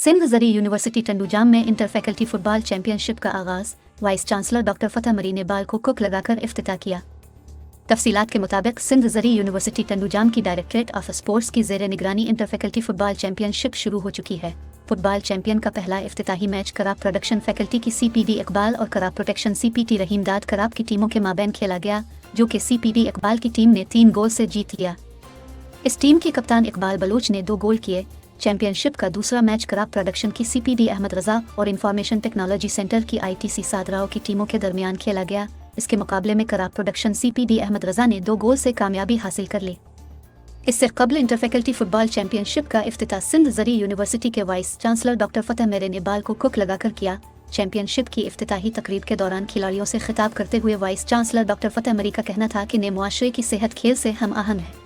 सिंध ज़री university टंडूजाम में inter faculty football championship का आगाज़ वाइस चांसलर डॉक्टर फतेह मरी ने बाल को कुक लगाकर इफ्तिताह किया। तफसीलात के मुताबिक सिंध ज़री यूनिवर्सिटी टंडूजाम की डायरेक्टरेट ऑफ स्पोर्ट्स की ज़ेर निगरानी इंटर फैकल्टी फुटबॉल चैंपियनशिप शुरू हो चुकी है। फुटबॉल चैंपियन का पहला इफ्तिताही मैच कराब प्रोडक्शन फैकल्टी की CPD इकबाल और कराब प्रोटेक्शन CPT रहीमदाद कराब की टीमों के माबैन खेला गया, जो कि CPD इकबाल की टीम ने 3 गोल से जीत लिया। इस टीम के कप्तान इकबाल बलोच ने 2 गोल किए। चैंपियनशिप का दूसरा मैच कराब प्रोडक्शन की CPD अहमद रजा और इंफॉर्मेशन टेक्नोलॉजी सेंटर की ITC सादराओं की टीमों के दरमियान खेला गया। इसके मुकाबले में कराब प्रोडक्शन CPD अहमद रजा ने 2 गोल से कामयाबी हासिल कर ली। इससे कबल इंटर फैकल्टी फुटबॉल चैंपियनशिप का इफ्तिताह सिंध ज़री यूनिवर्सिटी के वाइस चांसलर डॉक्टर फतेह मरी ने बाल को कुक लगाकर किया। चैंपियनशिप की इफ्तिताही तकरीब के दौरान खिलाड़ियों से खिताब करते हुए वाइस चांसलर डॉक्टर फतेह मरी का कहना था कि मुआशरे की सेहत खेल से हम आहंग है।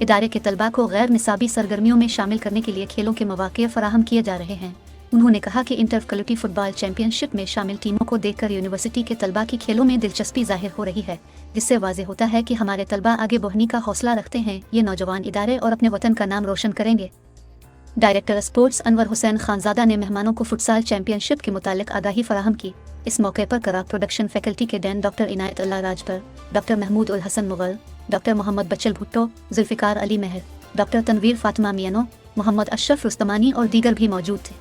इदारे के तलबा को गैर निसाबी सरगर्मियों में शामिल करने के लिए खेलों के मौक़े फराहम किए जा रहे हैं। उन्होंने कहा कि इंटर फैकल्टी फुटबॉल चैंपियनशिप में शामिल टीमों को देखकर यूनिवर्सिटी के तलबा की खेलों में दिलचस्पी जाहिर हो रही है, जिससे वाज़ेह होता है कि हमारे तलबा आगे बढ़ने का हौसला रखते हैं। ये नौजवान इदारे और अपने वतन का नाम रोशन करेंगे। डायरेक्टर स्पोर्ट्स अनवर हुसैन खानजादा ने मेहमानों को फुटसाल चैंपियनशिप के मुतालिक आगाही फराहम की। इस मौके पर कराब प्रोडक्शन फैकल्टी के डैन डॉक्टर इनायत अल्लाह राजपर, डॉक्टर महमूद उल हसन मुगल, डॉक्टर मोहम्मद बच्चल भुट्टो, जुल्फ़िकार अली महर, डॉक्टर तनवीर फातिमा मियानो, मोहम्मद अशरफ रुस्तमानी और दीगर भी मौजूद थे।